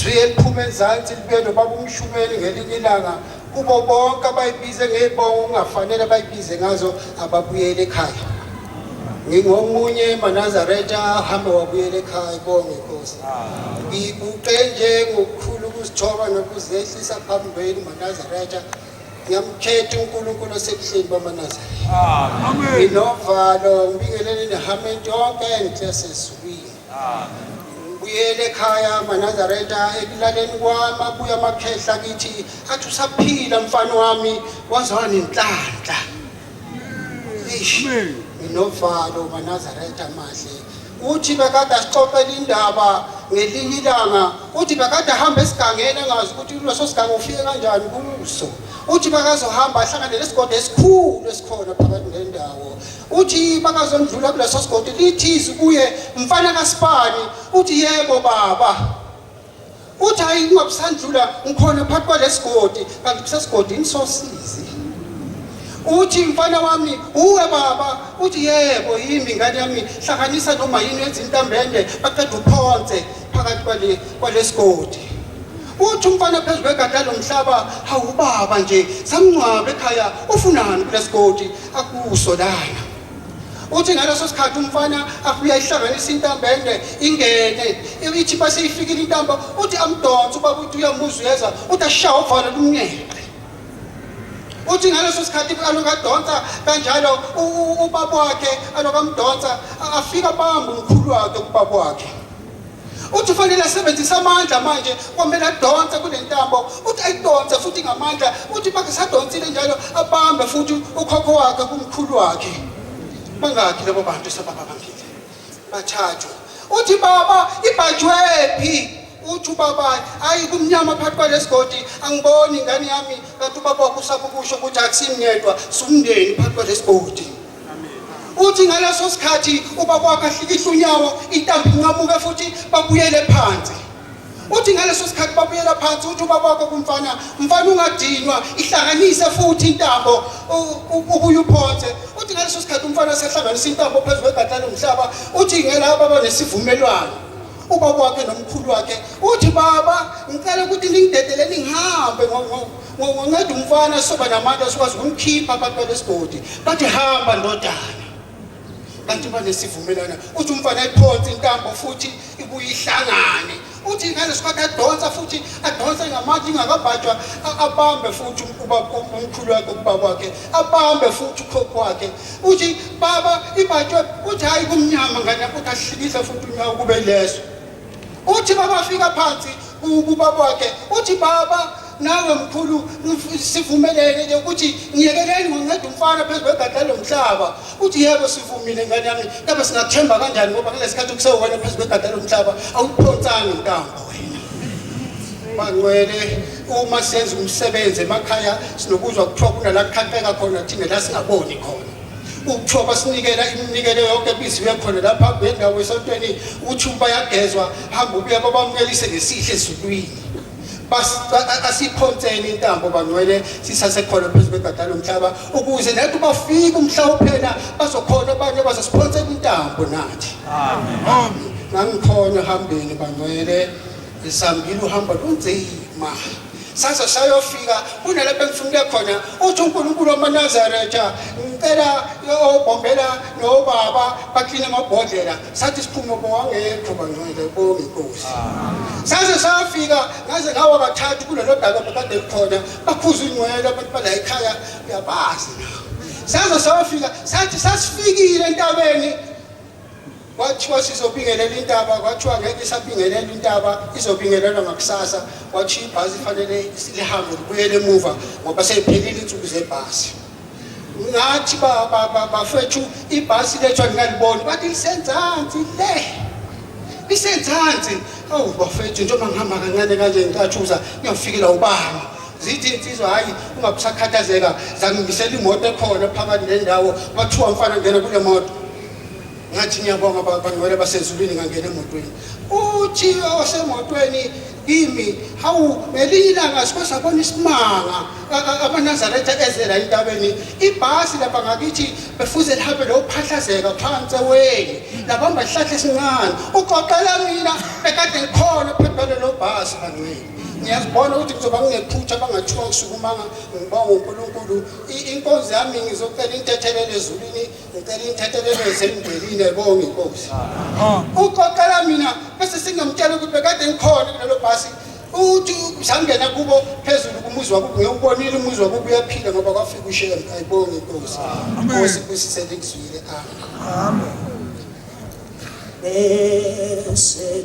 izwi eliphume ezansi libuye nobaba uMshumeli ngelinye ilanga kubo bonke abayibize ngebongo ungafanele bayibize ngazo ababuyele ekhaya. Ngingomunye Manazaretha hamba wabuyela ekhaya bonke inkosi. Ngikuqenje ngokukhulu ukuzithoba nokuzehlisa phambili Manazaretha. Ngiyamkhetha uNkulunkulu osekuhleni baManazaretha. Amen. Nginovalo ngibingelele nehamenti yonke enhle sesizwini. Buyele ekhaya Manazaretha ekulaleni kwami abuya amakhehla kithi athi usaphila mfana wami wazwana inhlanhla. Amen. Nginovalo Manazaretha mahle. Uthi bekade asixoxela indaba ngelinye ilanga uthi bekade ahamba esigangeni engazi ukuthi kuleso siganga ufike kanjani kuso. Uthi bakazohamba ahlangane lesigodi esikhulu esikhona phakathi nendawo. Uthi bakazondlula kuleso sigodi lithizi kuye mfana kaSipani. Uthi yebo baba. Uthi hayi ngingabusandlula ngikhona phakathi kwalesigodi kanti kusesigodi sosizi. Uthi mfana wami uwe baba. Uthi yebo yimi ngane yami hlanganisa noma yini ezintambende baqeda uphonse phakathi kwalesigodi. Uthi umfana phezulu kwegada lomhlaba hawu baba nje samncwabe ekhaya ufunani kulesigodi akuso lana. Uthi ngaleso sikhathi umfana abuya ihlanganisa intambende ingene ithi base ifikile intamba uthi amdonsa ubaba uthi uyamuzwa yeza uthi ashaya uvala lumnyeqe. Uthi ngaleso sikhathi alokadonsa kanjalo ubaba wakhe alokamdonsa afika bamba umkhulu wakhe ubaba wakhe. Uthi ufanele asebenzisa amandla manje kwamele adonse kule ntambo uthi ayidonse futhi ngamandla uthi bakesadonsile njalo abambe futhi ukhokho wakhe kumkhulu wakhe. Bangakhi labo bantu sababa bangile bathathu. Uthi baba ibhajwephi. Uthi ubaba ayi kumnyama phakathi kwalesigodi angiboni ingane yami kanti ubaba wakho usabukusho ukuthi akusimnyedwa sumndeni phakathi kwalesigodi. Uthi ngaleso sikhathi ubaba wakhe ahlikihla unyawo intambo inqamuka futhi babuyele phansi. Uthi ngaleso sikhathi babuyela phansi uthi ubaba wakhe kumfana mfana ungadinwa ihlanganise futhi intambo ubuye uphonse. Uthi ngaleso sikhathi umfana sehlanganisa intambo phezulu kwegada lomhlaba uthi ngela baba nesivumelwano. Ubaba wakhe nomkhulu wakhe uthi baba ngicela ukuthi ningidedeleni ngihambe ngonceda umfana soba namandla sikwazi ukumkhipha phakathi kwalesigodi. Bathi hamba ndodana. Kanti banesivumelana uthi umfana ayiphonse intambo futhi ibuye ihlangane. Uthi ngalesikhathi adonsa futhi adonsa ngamandla ingakabhajwa abambe futhi umkhulu wakhe ubaba wakhe abambe futhi ukhokho wakhe. Uthi baba ibhajwe uthi hayi kumnyama ngane ukuthi ahlikihla futhi unyawo kube leso. Uthi baba afika phansi ubaba wakhe uthi baba nawe mkhulu sivumelene ukuthi ngiyekeleni ngonceda umfana phezulu kwegada lomhlaba. Uthi yebo sivumile ngane yami kodwa singathemba kanjani ngoba kulesikhathi kusewona phezulu kwegada lomhlaba awuphonsanga intambo wena. Bangcwele uma senza umsebenzi emakhaya sinokuzwa kuthiwa kunala kuqhaqeka khona thina la singaboni khona. Ukuthiwa basinikela iminikelo yonke ebiziwe khona lapha kwendawo esontweni uthi bayagezwa hamba ubuye babamukelise ngesihle ezulwini. Asiphonseni intambo bangcwele sisasekhona phezulu kwegada lomhlaba ukuze nathi bafike umhla uphela bazokhona abanye bazosiphonsela intambo nathi. Amen. Nangikhona hambeni bangcwele isambile uhamba lunzima. Sasa sayofika kunalapho engifunde khona uthi uNkulunkulu waManazaretha ngicela yobombela nobaba baklina amabhodlela sathi siphume bowangekho bangcwele bonke inkosi. Sasa sayofika ngaze ngawa kathathu kulelo daba bekade likhona bakhuza ingcwele abantu bala ekhaya uyabazi. Sasa sayofika sathi sasifikile entabeni kwathiwa sizobingelela intaba kwathiwa ngeke isabingelela intaba izobingelelwa ngakusasa kwathi ibhasi fanele silihambe libuyele emuva ngoba seyiphelile insuku zebhasi. Ngathi bafethu ibhasi lethwa ngingaliboni bathi lisenzansi le lisenzansi. Awu bafethu njengoba ngihamba kancane kanje ngicathuza ngiyofikela ubani zithi insizwa hayi ungabusakhathazeka zangingisela imoto ekhona phakathi nendawo bathiwa mfana ngena kule moto. Ngathi ngiyabonga bangcwele basezulwini ngangena emotweni. Uthi osemotweni kimi hawu ngelinye ilanga sikho sabona isimanga amaNazaretha ezela entabeni ibhasi lapha ngakithi befuze lihambe lophahlazeka phansi eweni labamba isihlahla esincane uqoqela mina bekade ngikhona phephelele lo bhasi bangcwele ngiyazibona ukuthi kuzoba nginephutha bangathiwa ngisukumanga ngibonga uNkulunkulu inkonzo yami ngizocela inthethelele ezulwini ngicela inthethelele esemndelini ebonga inkosi uqoqela mina bese singamtshela ukuthi bekade ngikhona kulelo bhasi uthi sangena kubo phezulu kumuzi wakubo ngiyobonile umuzi wakubo uyaphila ngoba kwafika ushela ayibonga inkosi inkosi kusisele kuzwile amen bese